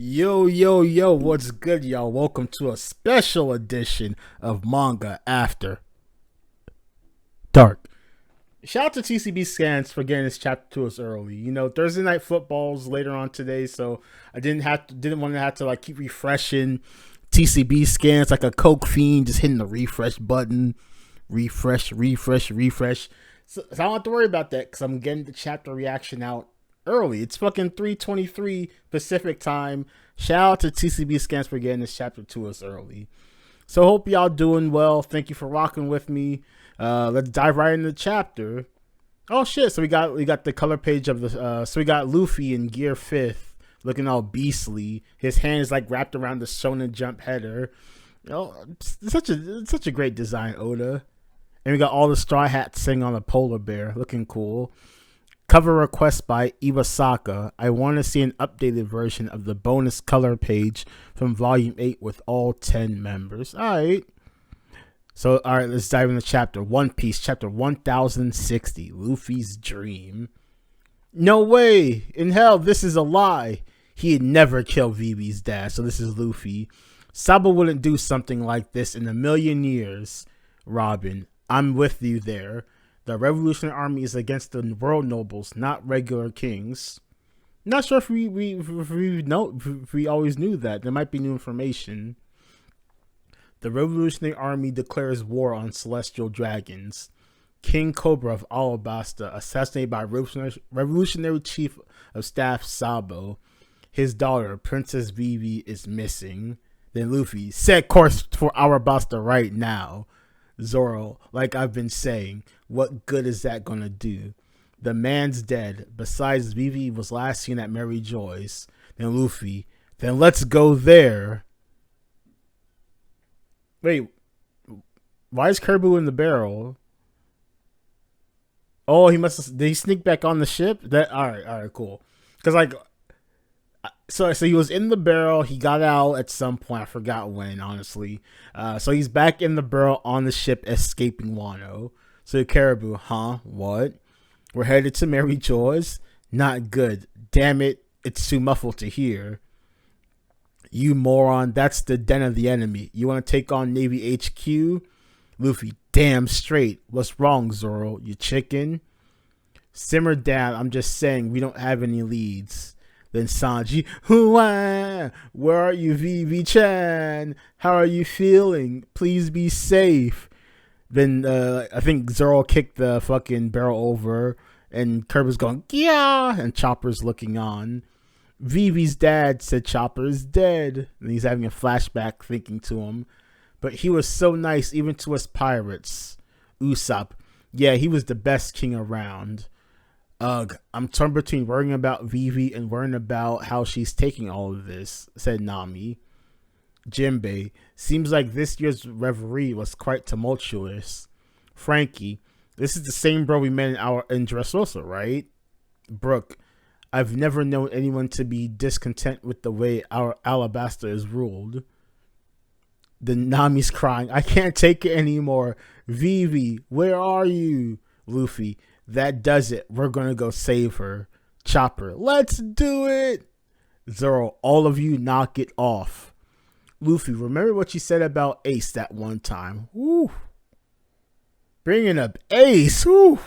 Yo, yo, yo, what's good, y'all? Welcome to a special edition of Manga After Dark. Shout out to TCB Scans for getting this chapter to us early. You know, Thursday night football's later on today, so I didn't want to have to like keep refreshing TCB Scans like a coke fiend, just hitting the refresh button, refresh. So I don't have to worry about that because I'm getting the chapter reaction out early. It's fucking 3:23 Pacific time. Shout out to TCB Scans for getting this chapter to us early. So hope y'all doing well. Thank you for rocking with me. Let's dive right into the chapter. Oh shit! So we got the color page of the. So we got Luffy in Gear 5th, looking all beastly. His hand is like wrapped around the Shonen Jump header. You know, such a great design, Oda. And we got all the Straw Hats sitting on a polar bear, looking cool. Cover request by Iwasaka. I want to see an updated version of the bonus color page from Volume 8 with all 10 members. Alright. So, alright, let's dive into chapter. One Piece, chapter 1060. Luffy's Dream. No way! In hell, this is a lie. He'd never kill Vivi's dad, so this is Luffy. Sabo wouldn't do something like this in a million years. Robin, I'm with you there. The Revolutionary Army is against the world nobles, not regular kings. Not sure if we always knew that. There might be new information. The Revolutionary Army declares war on celestial dragons. King Cobra of Alabasta, assassinated by Revolutionary Chief of Staff Sabo. His daughter, Princess Vivi, is missing. Then Luffy, set course for Alabasta right now. Zoro, like I've been saying, what good is that gonna do? The man's dead. Besides, Vivi was last seen at Mary Joy's. Then Luffy, then let's go there. Wait, why is Kerbu in the barrel? Oh, did he sneak back on the ship? All right, cool. Because like, so he was in the barrel. He got out at some point. I forgot when, honestly. So he's back in the barrel on the ship, escaping Wano. So Caribou, huh? What? We're headed to Mary Joy's? Not good. Damn it! It's too muffled to hear. You moron! That's the den of the enemy. You want to take on Navy HQ? Luffy, damn straight. What's wrong, Zoro? You chicken? Simmer down. I'm just saying we don't have any leads. Then Sanji, where are you, Vivi-chan? How are you feeling? Please be safe. Then I think Zoro kicked the fucking barrel over, and Kirby's going, yeah, and Chopper's looking on. Vivi's dad said Chopper is dead, and he's having a flashback thinking to him. But he was so nice even to us pirates. Usopp, yeah, he was the best king around. Ugh, I'm torn between worrying about Vivi and worrying about how she's taking all of this, said Nami. Jinbei, seems like this year's reverie was quite tumultuous. Frankie, this is the same bro we met in Dressrosa, right? Brooke, I've never known anyone to be discontent with the way our Alabasta is ruled. Then Nami's crying, I can't take it anymore. Vivi, where are you? Luffy, that does it. We're gonna go save her. Chopper, let's do it. Zoro, all of you knock it off. Luffy, remember what you said about Ace that one time. Woo. Bringing up Ace. Woo.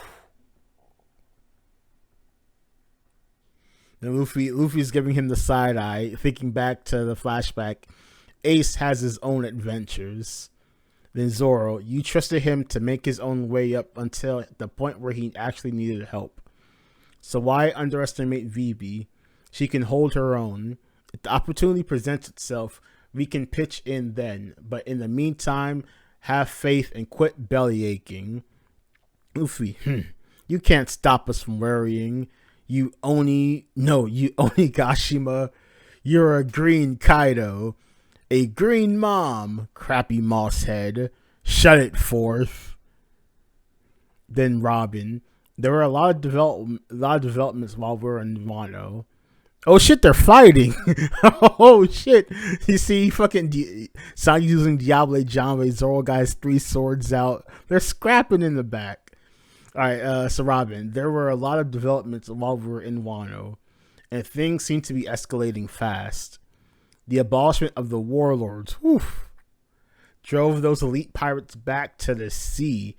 Then Luffy's giving him the side eye, thinking back to the flashback. Ace has his own adventures. Then Zoro, you trusted him to make his own way up until the point where he actually needed help. So why underestimate Vivi? She can hold her own. If the opportunity presents itself, we can pitch in then. But in the meantime, have faith and quit belly aching. Luffy, you can't stop us from worrying. You Onigashima. You're a green Kaido. A green mom, crappy moss head. Shut it forth. Then Robin. There were a lot of developments while we were in Wano. Oh shit, they're fighting. Oh shit. You see fucking Sanji using Diable Jambe. Zoro guys 3 swords out. They're scrapping in the back. Alright, so Robin, there were a lot of developments while we were in Wano, and things seem to be escalating fast. The abolishment of the warlords drove those elite pirates back to the sea.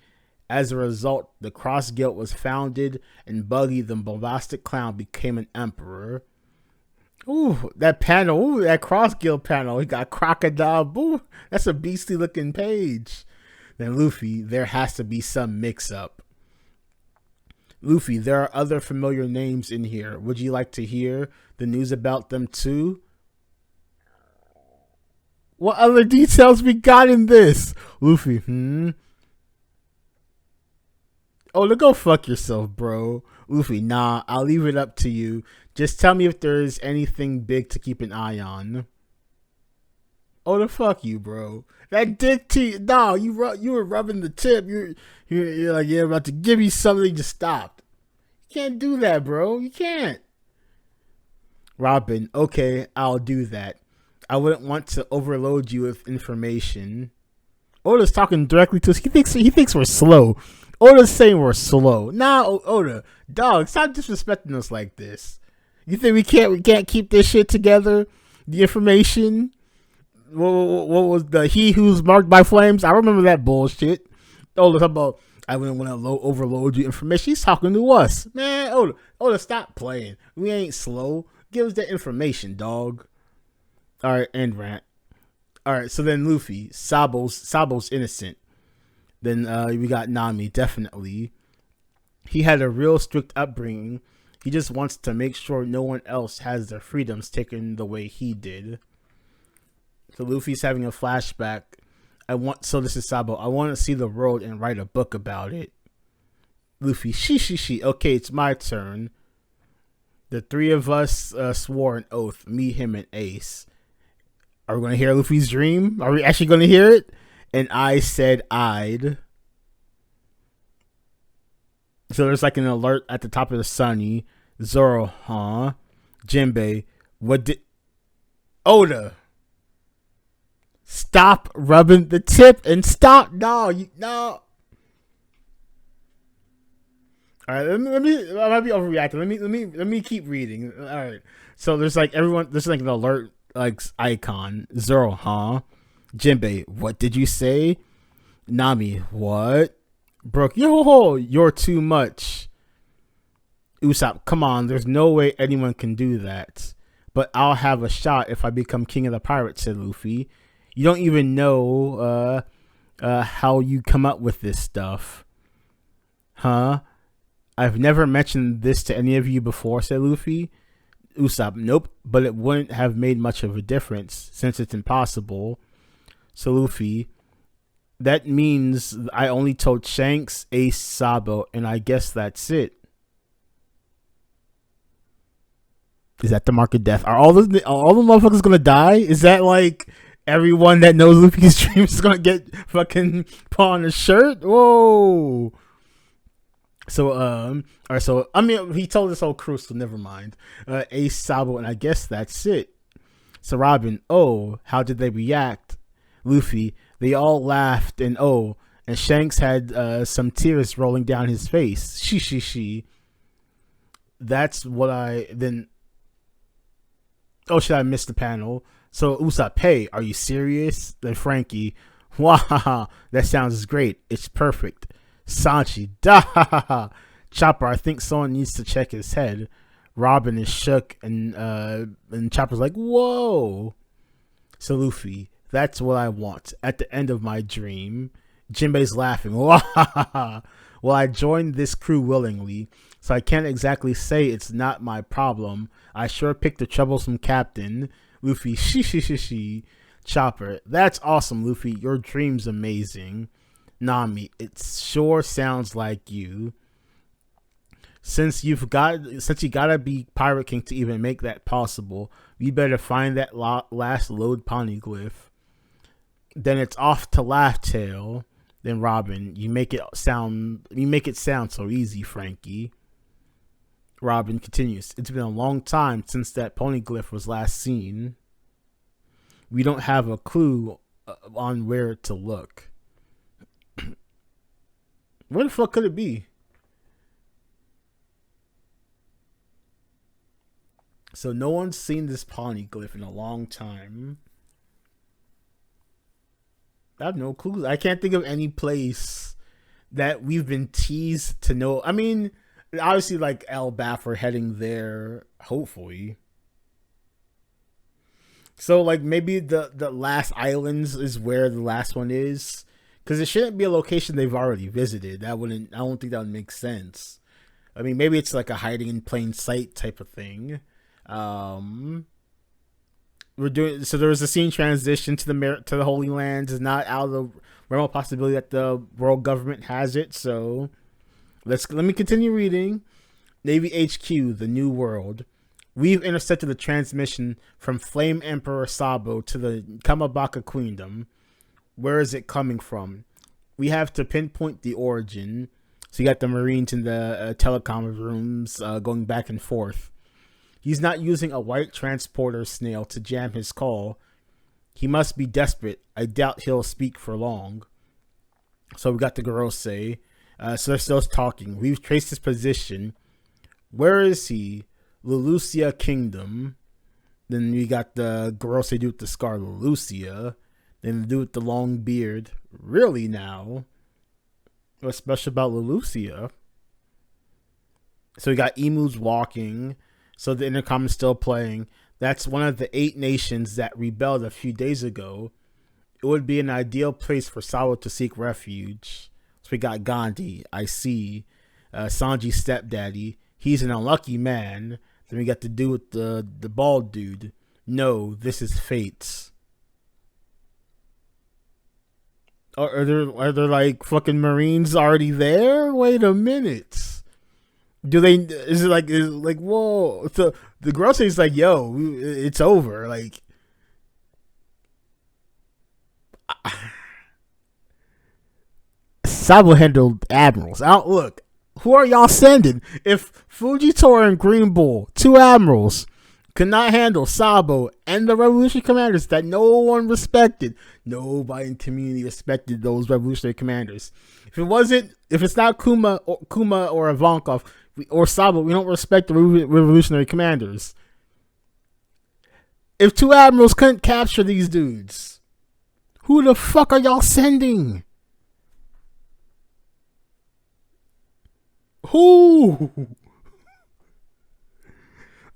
As a result, the Cross Guild was founded, and Buggy the bombastic clown became an emperor. Ooh, that panel, that Cross Guild panel. He got Crocodile. Ooh, that's a beastly looking page. Then Luffy, there has to be some mix up. Luffy, there are other familiar names in here. Would you like to hear the news about them too? What other details we got in this? Luffy, Oh, to go fuck yourself, bro. Luffy, nah, I'll leave it up to you. Just tell me if there's anything big to keep an eye on. Oh, the fuck you, bro. That dick to no, you were rubbing the tip. You're like, you're about to give me something, you just stopped. You can't do that, bro. You can't. Robin, okay, I'll do that. I wouldn't want to overload you with information. Oda's talking directly to us. He thinks we're slow. Oda's saying we're slow. Nah, Oda, dog, stop disrespecting us like this. You think we can't keep this shit together? The information. What was the he who's marked by flames? I remember that bullshit. Oda's about I wouldn't want to overload you information. He's talking to us, man. Oda, stop playing. We ain't slow. Give us that information, dog. All right, end rant. All right, so then Luffy, Sabo's innocent. Then we got Nami, definitely. He had a real strict upbringing. He just wants to make sure no one else has their freedoms taken the way he did. So Luffy's having a flashback. So this is Sabo. I want to see the world and write a book about it. Luffy, she. Okay, it's my turn. The three of us swore an oath. Me, him, and Ace. Are we going to hear Luffy's dream? Are we actually going to hear it? And I said I'd. So there's like an alert at the top of the Sunny. Zoro, huh? Jinbei, what did... Oda. Stop rubbing the tip and stop. No. All right, let me. I might be overreacting. Let me keep reading. All right. So there's like there's like an alert like icon. Zoro, huh? Jinbei, what did you say? Nami, what? Brook, you're too much. Usopp, come on, there's no way anyone can do that. But I'll have a shot if I become king of the pirates, said Luffy. You don't even know how you come up with this stuff. Huh? I've never mentioned this to any of you before, said Luffy. Usopp, nope, but it wouldn't have made much of a difference since it's impossible. So Luffy, that means I only told Shanks, Ace, Sabo, and I guess that's it. Is that the mark of death? Are all the motherfuckers gonna die? Is that like everyone that knows Luffy's dreams is gonna get fucking put on a shirt? Whoa. So all right, so I mean he told this whole crew, so never mind. Ace, Sabo, and I guess that's it. So Robin, oh, how did they react? Luffy, they all laughed, and Shanks had some tears rolling down his face. She. That's what I then. Oh shit, I missed the panel. So Usopp, hey, are you serious? Then Frankie, wow, that sounds great. It's perfect. Sanchi, da. Chopper, I think someone needs to check his head. Robin is shook, and Chopper's like, whoa. So Luffy, that's what I want at the end of my dream. Jinbei's laughing. Well, I joined this crew willingly, so I can't exactly say it's not my problem. I sure picked the troublesome captain. Luffy, she. Chopper, that's awesome, Luffy. Your dream's amazing. Nami, it sure sounds like you. Since you gotta be Pirate King to even make that possible, you better find that last load poneglyph. Then it's off to Laugh Tale. Then Robin, you make it sound so easy, Frankie. Robin continues, it's been a long time since that poneglyph was last seen. We don't have a clue on where to look. Where the fuck could it be? So no one's seen this poneglyph in a long time. I have no clues. I can't think of any place that we've been teased to know. I mean, obviously, like Elbaf, we're heading there, hopefully. So, like, maybe the last islands is where the last one is, because it shouldn't be a location they've already visited. That wouldn't. I don't think that would make sense. I mean, maybe it's like a hiding in plain sight type of thing. We're doing so. There was a scene transition to the Holy Lands. Is not out of the realm of possibility that the world government has it. So let me continue reading. Navy HQ, the New World. We've intercepted the transmission from Flame Emperor Sabo to the Kamabaka Queendom. Where is it coming from? We have to pinpoint the origin. So you got the Marines in the telecom rooms going back and forth. He's not using a white transporter snail to jam his call. He must be desperate. I doubt he'll speak for long. So we got the Gorosei. So they're still talking. We've traced his position. Where is he? Lelucia Kingdom. Then we got the Gorosei dude with the scar, Lelucia. Then the dude with the long beard. Really now? What's special about Lelucia? So we got emus walking. So the intercom is still playing. That's one of the 8 nations that rebelled a few days ago. It would be an ideal place for Sawa to seek refuge. So we got Gandhi, I see, Sanji's stepdaddy. He's an unlucky man. Then we got to do with the bald dude. No, this is fate. Are there like fucking Marines already there? Wait a minute. Is it like whoa? So the Gorosei's like, yo, it's over. Like, Sabo handled admirals. Out, look, who are y'all sending? If Fujitora and Green Bull, 2 admirals, could not handle Sabo and the revolutionary commanders that no one respected, nobody in the community respected those revolutionary commanders. If it's not Kuma or Ivankov or Sabo, we don't respect the revolutionary commanders. If 2 admirals couldn't capture these dudes, who the fuck are y'all sending? Who?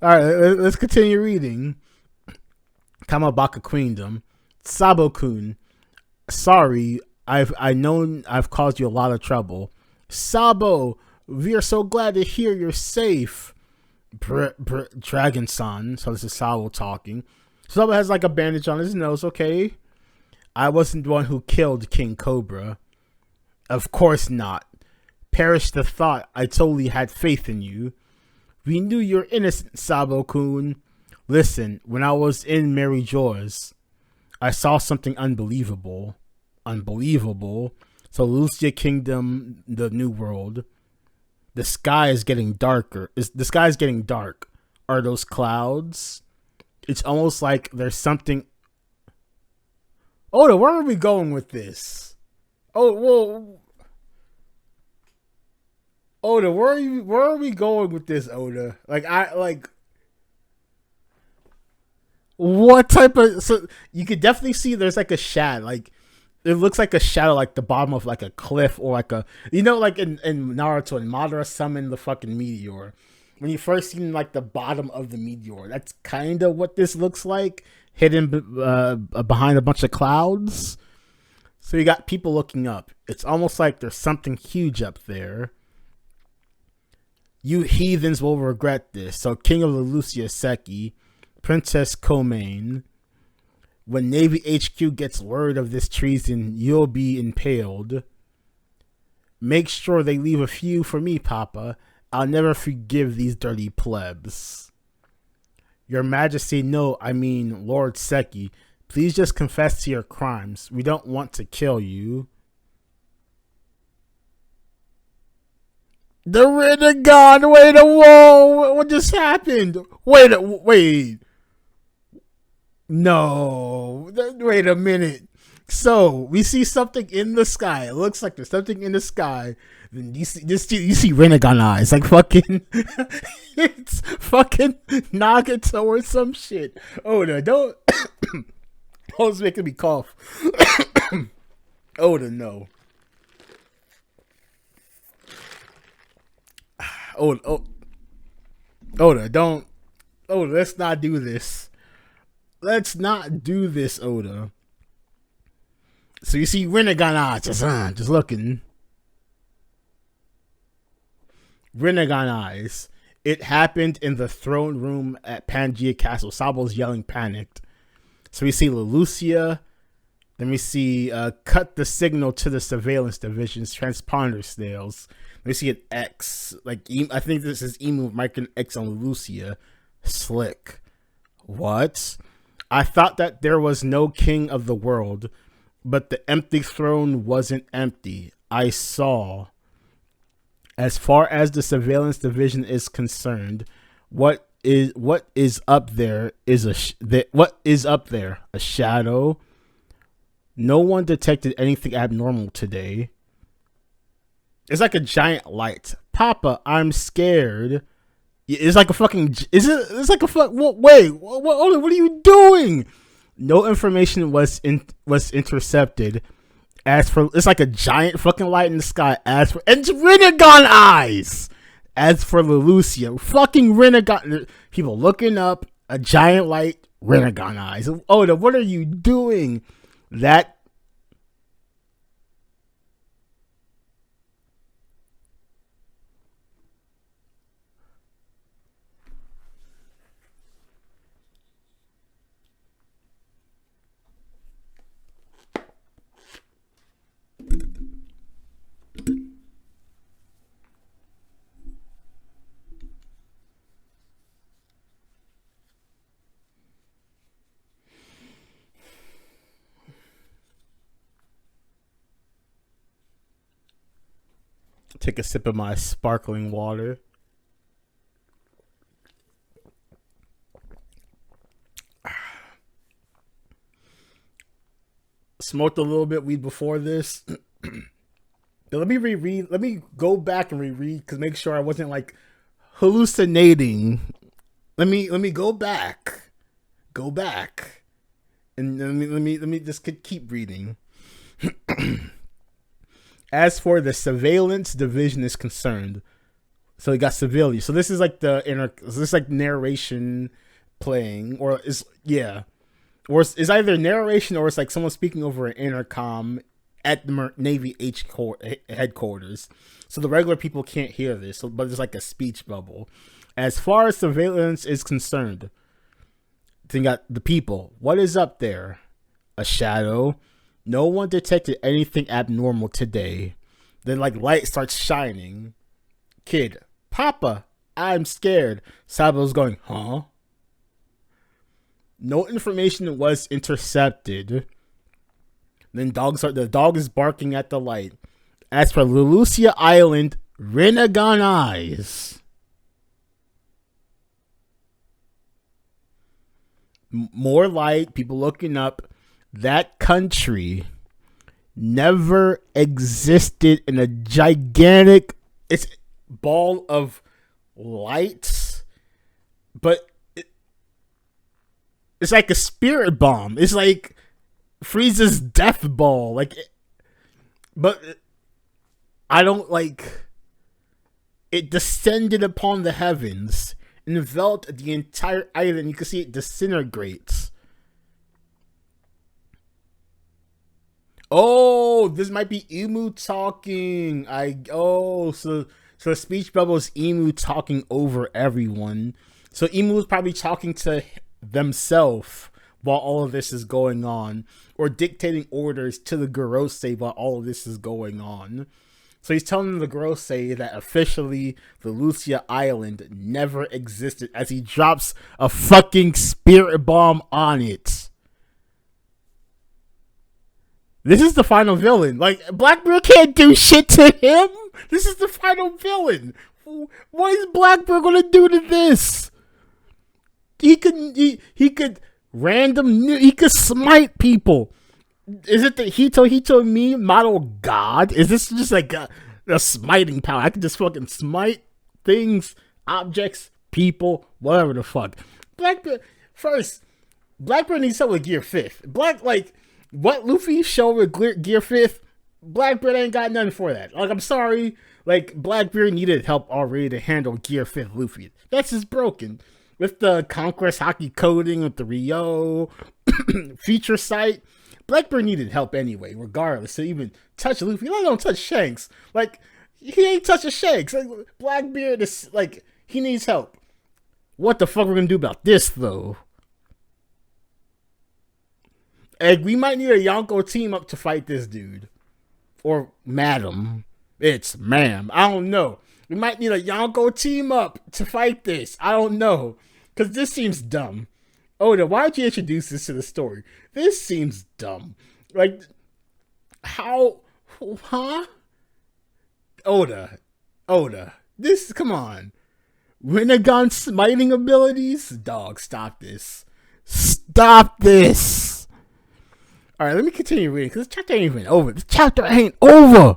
Alright, let's continue reading. Kamabaka Queendom. Sabo-kun. Sorry, I've caused you a lot of trouble. Sabo, we are so glad to hear you're safe. Dragon-san. So this is Sabo talking. Sabo has like a bandage on his nose, okay? I wasn't the one who killed King Cobra. Of course not. Perish the thought. I totally had faith in you. We knew you're innocent, Sabo-kun. Listen, when I was in Mary Joy's, I saw something unbelievable. Unbelievable. So Lucia Kingdom, the New World. The sky is getting darker. The sky is getting dark. Are those clouds? It's almost like there's something. Oda, where are we going with this? Oh, well. Oda, where are we going with this, Oda? What type of, so you could definitely see there's like a shadow, like it looks like a shadow, like the bottom of like a cliff, or like a, like in Naruto and Madara summoned the fucking meteor. When you first seen like the bottom of the meteor, that's kind of what this looks like, hidden behind a bunch of clouds. So you got people looking up. It's almost like there's something huge up there. You heathens will regret this. So King of the Lucia Seki, Princess Komain, when Navy HQ gets word of this treason, you'll be impaled. Make sure they leave a few for me, Papa. I'll never forgive these dirty plebs. Your Majesty, no, I mean Lord Seki, please just confess to your crimes. We don't want to kill you. The RINNEGAN! Wait a whoa! What just happened? Wait. No. Wait a minute. So we see something in the sky. It looks like there's something in the sky. Then you see Rinnegan eyes, like fucking, it's fucking Nagato or some shit. Oh no, don't. Oh, it's making me cough. Oh no. Oh no, don't. Oh, let's not do this. Let's not do this, Oda. So you see Rinnegan eyes, just looking. Rinnegan eyes. It happened in the throne room at Pangea Castle. Sabo's yelling panicked. So we see Leloucia. Then we see cut the signal to the surveillance division's transponder snails. We see an X. Like, I think this is Emu marking an X on Leloucia. Slick. What? I thought that there was no king of the world, but the empty throne wasn't empty. I saw. As far as the surveillance division is concerned, what is up there is what is up there? A shadow. No one detected anything abnormal today. It's like a giant light. Papa, I'm scared. It's like a fucking. It's like a fuck. Wait. What are you doing? No information was intercepted. As for, it's like a giant fucking light in the sky. As for, and it's Rinnegan eyes. As for Leloucia, fucking Rinnegan. People looking up, a giant light, Rinnegan eyes. Oda, what are you doing? That. Take a sip of my sparkling water. Smoked a little bit weed before this. Let me reread. Let me go back and reread because make sure I wasn't like hallucinating. Let me go back. Go back. And let me just keep reading. As for the surveillance division is concerned, so you got civilians. So this is like this is like narration playing, or is or it's either narration or it's like someone speaking over an intercom at the Navy headquarters. So the regular people can't hear this, but it's like a speech bubble. As far as surveillance is concerned, then you got the people. What is up there? A shadow. No one detected anything abnormal today. Then like light starts shining. Kid, Papa, I'm scared. Sabo's going, huh? No information was intercepted. Then the dog is barking at the light. As for Leloucia Island, Rinnegan eyes. More light, people looking up. That country never existed in a gigantic ball of lights, but it's like a spirit bomb. It's like Frieza's death ball. But I don't like. It descended upon the heavens and enveloped the entire island. You can see it disintegrates. Oh, this might be Emu talking. So the speech bubble is Emu talking over everyone. So Emu is probably talking to themselves while all of this is going on, or dictating orders to the Gorosei while all of this is going on. So he's telling the Gorosei that officially the Leloucia Island never existed, as he drops a fucking spirit bomb on it. This is the final villain. Like, Blackbeard can't do shit to him. This is the final villain. What is Blackbeard gonna do to this? He could smite people. Is it the Hito meme model god? Is this just like a smiting power? I can just fucking smite things, objects, people, whatever the fuck. Blackbeard first. Blackbeard needs help with Gear 5th. Like what Luffy showed with Gear 5th. Blackbeard ain't got nothing for that. Like I'm sorry. Like Blackbeard needed help already to handle Gear 5th Luffy. That's just broken. With the Conquest Hockey coding, with the Rio feature site, Blackbeard needed help anyway, regardless. To even touch Luffy, let alone touch Shanks. Like, he ain't touching Shanks. Like, Blackbeard is, like, he needs help. What the fuck we're gonna do about this, though? Like, we might need a Yonko team up to fight this dude. Or madam. It's ma'am. I don't know. We might need a Yonko team up to fight this. I don't know. Because this seems dumb. Oda, why'd you introduce this to the story? This seems dumb. Like, how? Huh? Oda. This, come on. Rinnegan smiting abilities? Dog, stop this. Stop this. Alright, let me continue reading, because this chapter ain't even over. This chapter ain't over.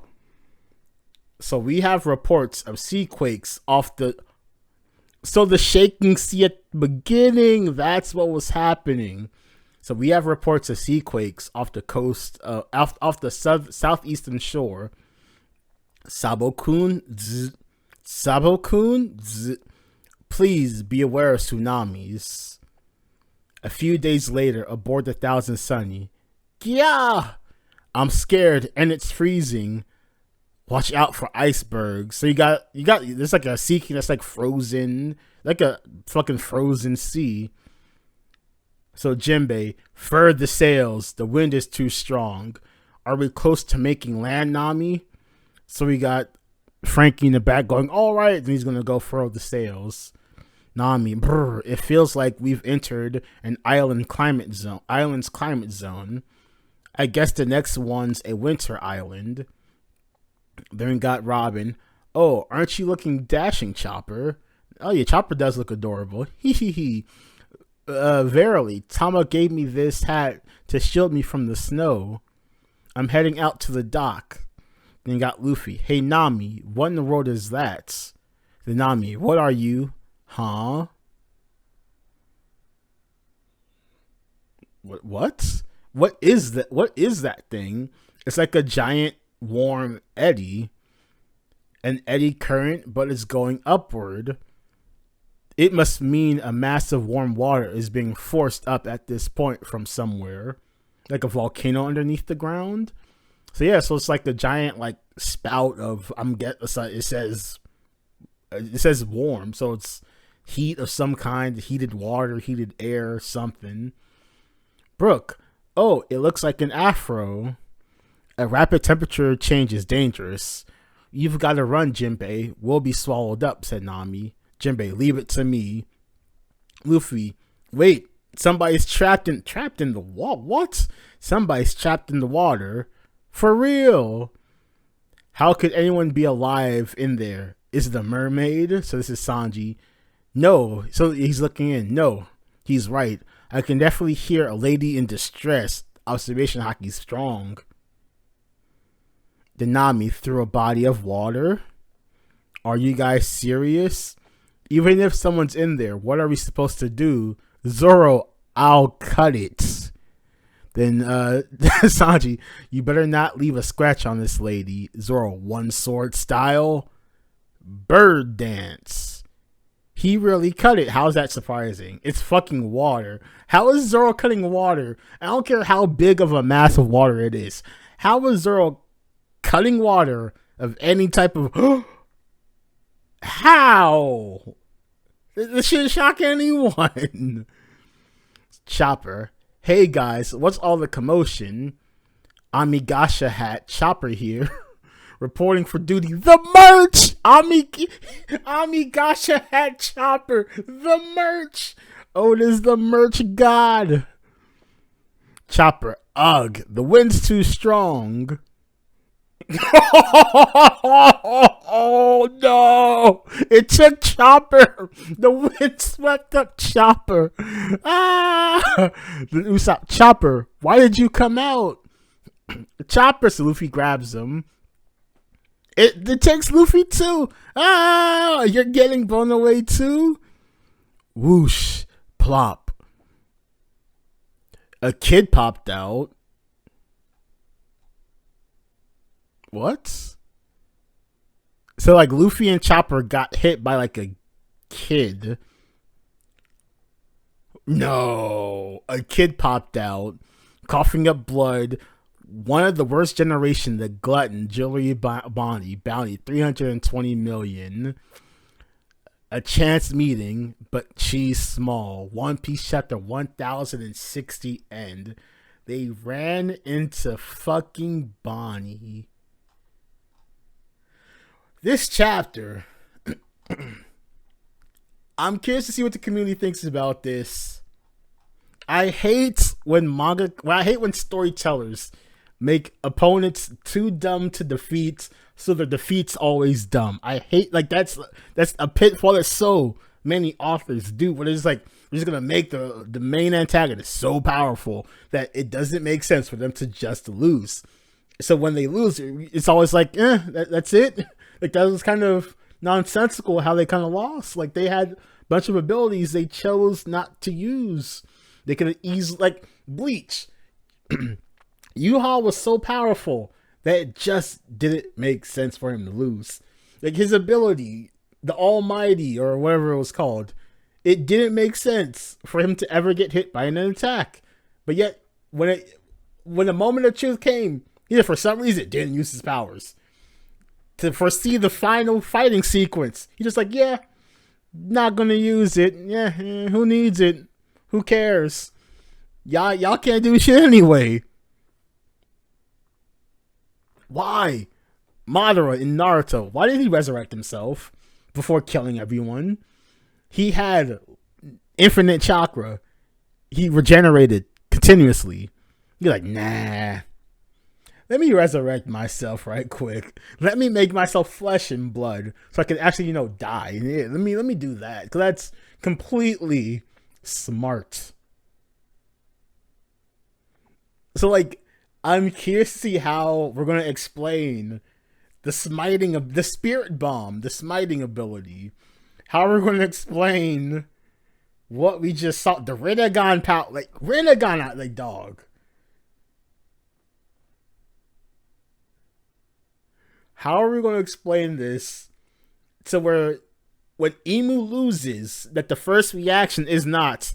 So we have reports of sea quakes off the... So the shaking sea at the beginning, that's what was happening. So we have reports of sea quakes off the coast, off the southeastern shore. Sabokun, please be aware of tsunamis. A few days later, aboard the Thousand Sunny. Yeah, I'm scared and it's freezing. Watch out for icebergs. So you got there's like a sea king that's like frozen, like a fucking frozen sea. So Jinbei, furl the sails. The wind is too strong. Are we close to making land, Nami? So we got Frankie in the back going, all right, and he's gonna go furl the sails. Nami, brr, it feels like we've entered an island's climate zone. I guess the next one's a winter island. Then got Robin. Oh, aren't you looking dashing, Chopper? Oh yeah, Chopper does look adorable. Hee. Verily, Tama gave me this hat to shield me from the snow. I'm heading out to the dock. Then got Luffy. Hey Nami, what in the world is that? The Nami, what are you? Huh? What? What is that? What is that thing? It's like a giant warm eddy, an eddy current, but it's going upward. It must mean a massive warm water is being forced up at this point from somewhere, like a volcano underneath the ground. So yeah, so it's like a giant like spout of it says warm, so it's heat of some kind, heated water, heated air, something. Brooke, oh, it looks like an afro. A rapid temperature change is dangerous. You've got to run, Jinbei. We'll be swallowed up, said Nami. Jinbei, leave it to me. Luffy, wait. Somebody's trapped in the water. What? Somebody's trapped in the water. For real? How could anyone be alive in there? Is it a mermaid? So this is Sanji. No. So he's looking in. No. He's right. I can definitely hear a lady in distress. Observation hockey's strong. The Nami through a body of water? Are you guys serious? Even if someone's in there, what are we supposed to do? Zoro, I'll cut it. Then Sanji, you better not leave a scratch on this lady. Zoro, one sword style. Bird dance. He really cut it. How's that surprising? It's fucking water. How is Zoro cutting water? I don't care how big of a mass of water it is. How is Zoro cutting water of any type of... How? This shouldn't shock anyone. Chopper. Hey guys, what's all the commotion? Amigasha hat. Chopper here. Reporting for duty. The merch! Amigasha hat Chopper. The merch! Oh, it is the merch god. Chopper. Ugh, the wind's too strong. Oh no! It took Chopper. The wind swept up Chopper. Ah! The Usopp, Chopper, why did you come out? Chopper, so Luffy grabs him. It takes Luffy too. Ah, you're getting blown away too. Whoosh, plop. A kid popped out. What? So like Luffy and Chopper got hit by like a kid. No, a kid popped out, coughing up blood. One of the worst generation, the glutton, Jewelry Bonnie, bounty 320 million. A chance meeting, but she's small. One Piece chapter 1060 end. They ran into fucking Bonnie. This chapter, I'm curious to see what the community thinks about this. I hate when storytellers make opponents too dumb to defeat, so the defeat's always dumb. I hate that's a pitfall that so many authors do. Where it's like we're just gonna make the main antagonist so powerful that it doesn't make sense for them to just lose. So when they lose, it's always like, that's it. Like that was kind of nonsensical how they kind of lost. Like they had a bunch of abilities they chose not to use. They could have easily, like Bleach. Yuha was so powerful that it just didn't make sense for him to lose. Like his ability, the Almighty or whatever it was called, it didn't make sense for him to ever get hit by an attack. But yet, when the moment of truth came, he for some reason didn't use his powers. To foresee the final fighting sequence, he just like, yeah, not gonna use it. Yeah, who needs it? Who cares? Y'all can't do shit anyway. Why? Madara in Naruto, why didn't he resurrect himself before killing everyone? He had infinite chakra. He regenerated continuously. You're like, nah. Let me resurrect myself right quick. Let me make myself flesh and blood so I can actually, die. Yeah, let me do that. Because that's completely smart. So, like, I'm curious to see how we're going to explain the smiting of the spirit bomb, the smiting ability. How are we going to explain what we just saw? The Rinnegan power, like, Rinnegan out like dog. How are we going to explain this to where when Emu loses, that the first reaction is not,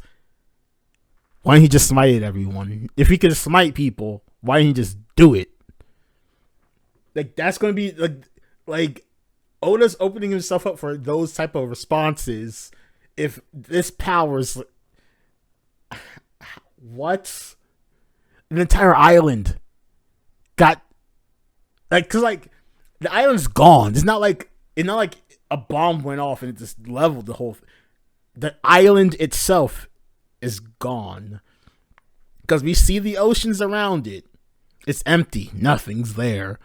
why didn't he just smite everyone? If he could smite people, why didn't he just do it? Like, that's going to be, like Oda's opening himself up for those type of responses. If this powers, what? An entire island got, like, because, like, the island's gone. It's not like a bomb went off and it just leveled the whole. The island itself is gone because we see the oceans around it. It's empty. Nothing's there.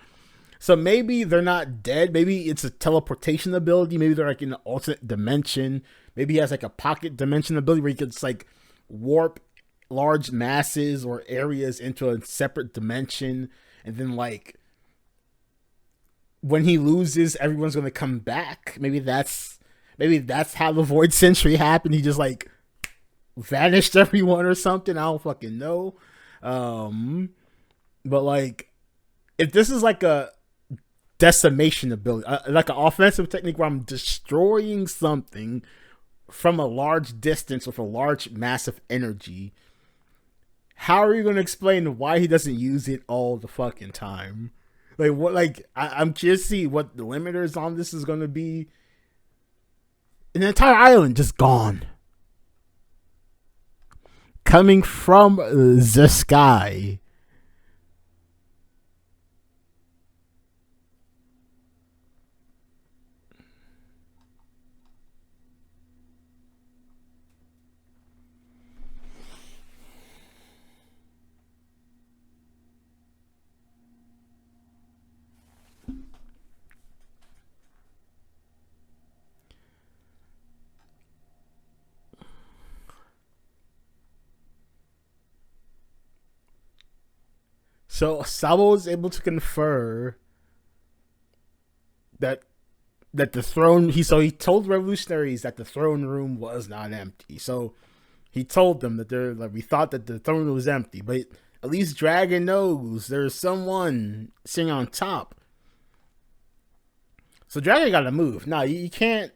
So maybe they're not dead. Maybe it's a teleportation ability. Maybe they're like in an alternate dimension. Maybe he has like a pocket dimension ability where he could just like warp large masses or areas into a separate dimension, and then like when he loses, everyone's gonna come back. Maybe that's how the Void Century happened. He just like vanished everyone or something. I don't fucking know. But like, if this is like a decimation ability, like an offensive technique where I'm destroying something from a large distance with a large massive energy, how are you going to explain why he doesn't use it all the fucking time? Like what? Like I'm curious to see what the limiters on this is going to be. An entire island just gone, coming from the sky. So Sabo was able to confer that the throne. He told revolutionaries that the throne room was not empty. So he told them that we thought that the throne room was empty, but at least Dragon knows there's someone sitting on top. So Dragon got to move. Now you can't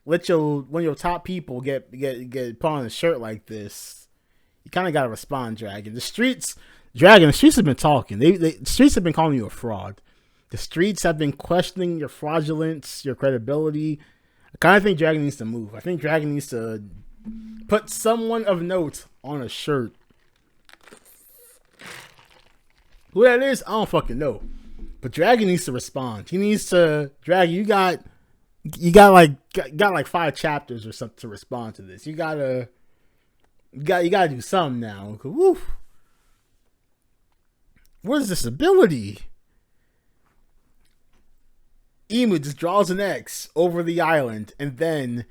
let one of your top people get put on a shirt like this. You kind of got to respond, Dragon. The streets have been talking. The streets have been calling you a fraud. The streets have been questioning your fraudulence, your credibility. I kind of think Dragon needs to move. I think Dragon needs to put someone of note on a shirt. Who that is, I don't fucking know. But Dragon needs to respond. He needs to. Dragon, you got like 5 chapters or something to respond to this. You gotta do something now. Woo. What is this ability? Emu just draws an X over the island, and then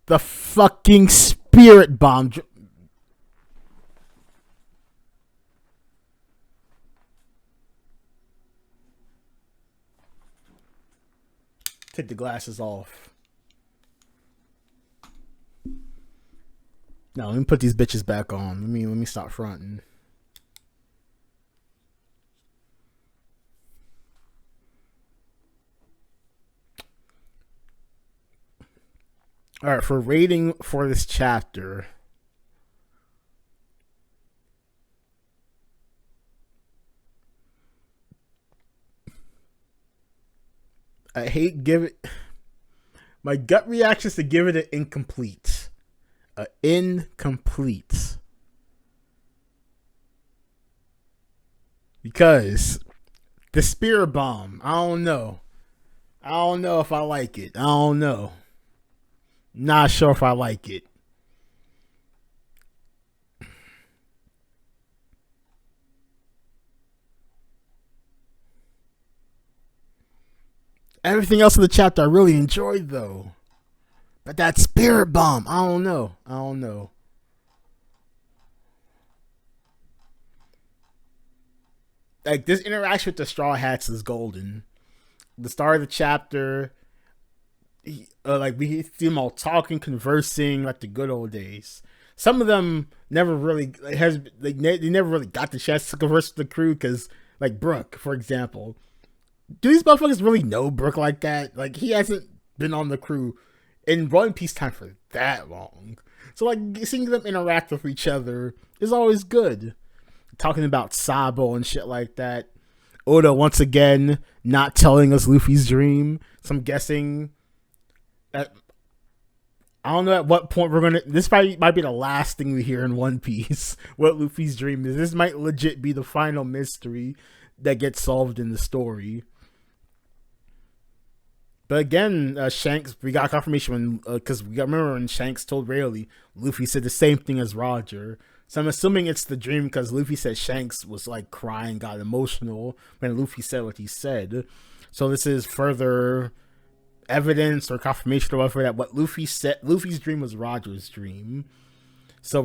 the fucking spirit bomb. Take the glasses off. Now let me put these bitches back on. Let me stop fronting. All right, for rating for this chapter, I hate give it. My gut reaction is to give it an incomplete. Incomplete. Because the spirit bomb, I don't know. I don't know if I like it. I don't know. Not sure if I like it. Everything else in the chapter I really enjoyed though. But that spirit bomb, I don't know. I don't know. Like this interaction with the Straw Hats is golden. The start of the chapter, we see them all talking, conversing like the good old days. Some of them never really they never really got the chance to converse with the crew because, like Brooke, for example, do these motherfuckers really know Brooke like that? Like he hasn't been on the crew in One Piece time for that long. So like seeing them interact with each other is always good. Talking about Sabo and shit like that. Oda once again not telling us Luffy's dream. So I'm guessing that I don't know at what point we're gonna. This might be the last thing we hear in One Piece. What Luffy's dream is. This might legit be the final mystery that gets solved in the story. But again, Shanks, we got confirmation because remember when Shanks told Rayleigh, Luffy said the same thing as Roger. So I'm assuming it's the dream because Luffy said Shanks was like crying, got emotional when Luffy said what he said. So this is further evidence or confirmation or whatever that what Luffy said, Luffy's dream was Roger's dream. So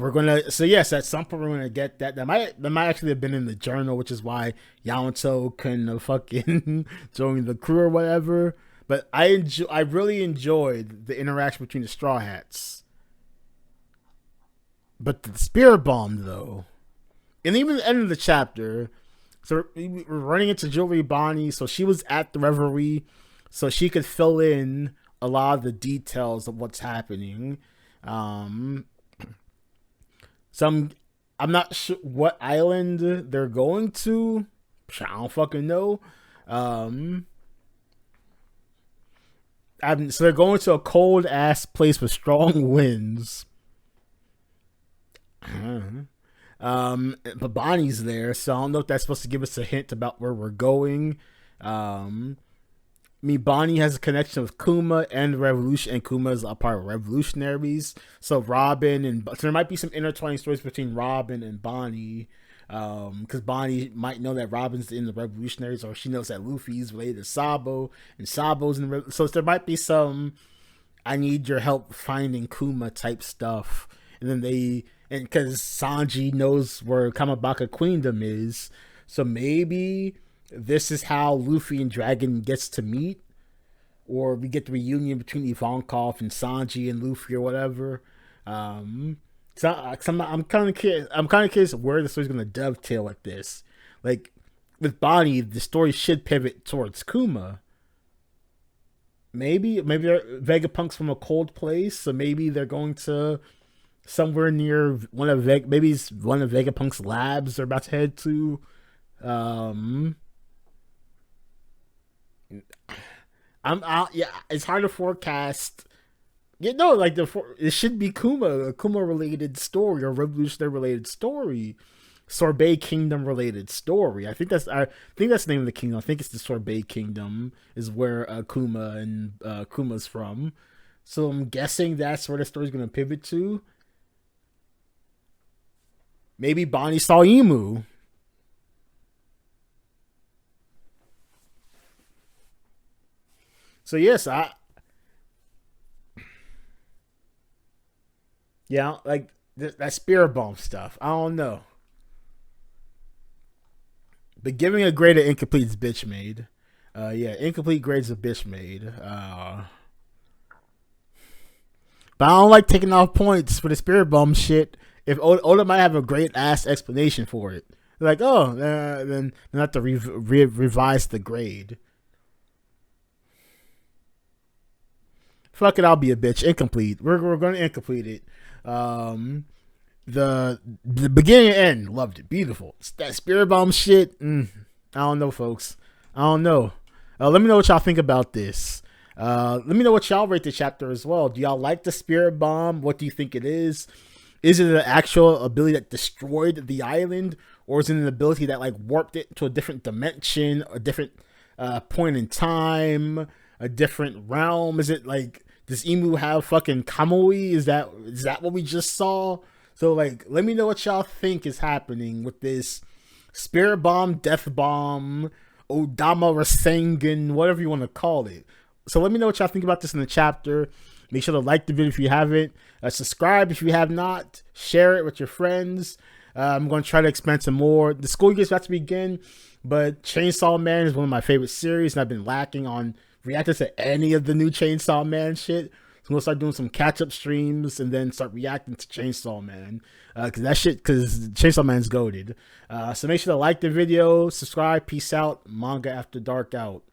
yes, at some point we're gonna get that. That might actually have been in the journal, which is why Yamato couldn't fucking join the crew or whatever. But I really enjoyed the interaction between the Straw Hats. But the spirit bomb though, and even the end of the chapter, so we're running into Jewelry Bonnie, so she was at the reverie, so she could fill in a lot of the details of what's happening. So I'm not sure what island they're going to. I don't fucking know. So they're going to a cold ass place with strong winds. But Bonnie's there, so I don't know if that's supposed to give us a hint about where we're going. Bonnie has a connection with Kuma and the Revolution, and Kuma is a part of Revolutionaries. So there might be some intertwining stories between Robin and Bonnie. Because Bonnie might know that Robin's in the Revolutionaries, or she knows that Luffy's related to Sabo, and Sabo's in the so there might be some I need your help finding Kuma type stuff. And then because Sanji knows where Kamabaka Queendom is, So maybe this is how Luffy and Dragon gets to meet, or we get the reunion between Ivankov and Sanji and Luffy or whatever. So I'm kind of curious. I'm kind of curious where the story's going to dovetail with this. Like with Bonnie, the story should pivot towards Kuma. Maybe they're Vegapunk's from a cold place, so maybe they're going to somewhere near one of maybe it's one of Vegapunk's labs they're about to head to. I'm out. Yeah, it's hard to forecast. You know, like it should be a Kuma related story or Revolutionary related story, Sorbet Kingdom related story. I think that's the name of the kingdom. I think it's the Sorbet Kingdom is where Kuma and Kuma's from. So I'm guessing that's where the story's gonna pivot to. Maybe Bonnie saw Emu. So yes, like that spirit bomb stuff. I don't know, but giving a grade of incomplete is bitch made. Yeah, incomplete grades a bitch made. But I don't like taking off points for the spirit bomb shit. If Oda might have a great ass explanation for it, like then not to revise the grade. Fuck it, I'll be a bitch. Incomplete. We're going to incomplete it. The beginning and end, loved it. Beautiful. It's that spirit bomb shit. I don't know, folks. I don't know. Let me know what y'all think about this. Let me know what y'all rate the chapter as well. Do y'all like the spirit bomb? What do you think it is? Is it an actual ability that destroyed the island, or is it an ability that like warped it to a different dimension, a different point in time, a different realm? Is it like, does Emu have fucking Kamui? Is that what we just saw? So like, let me know what y'all think is happening with this spirit bomb, death bomb, Odama Rasengan, whatever you want to call it. So let me know what y'all think about this in the chapter. Make sure to like the video if you haven't. Subscribe if you have not. Share it with your friends. I'm going to try to expand some more. The school year is about to begin, but Chainsaw Man is one of my favorite series, and I've been lacking on reacting to any of the new Chainsaw Man shit. So I'm gonna start doing some catch-up streams and then start reacting to Chainsaw Man, because Chainsaw Man's goated. So make sure to like the video, subscribe, peace out, Manga After Dark out.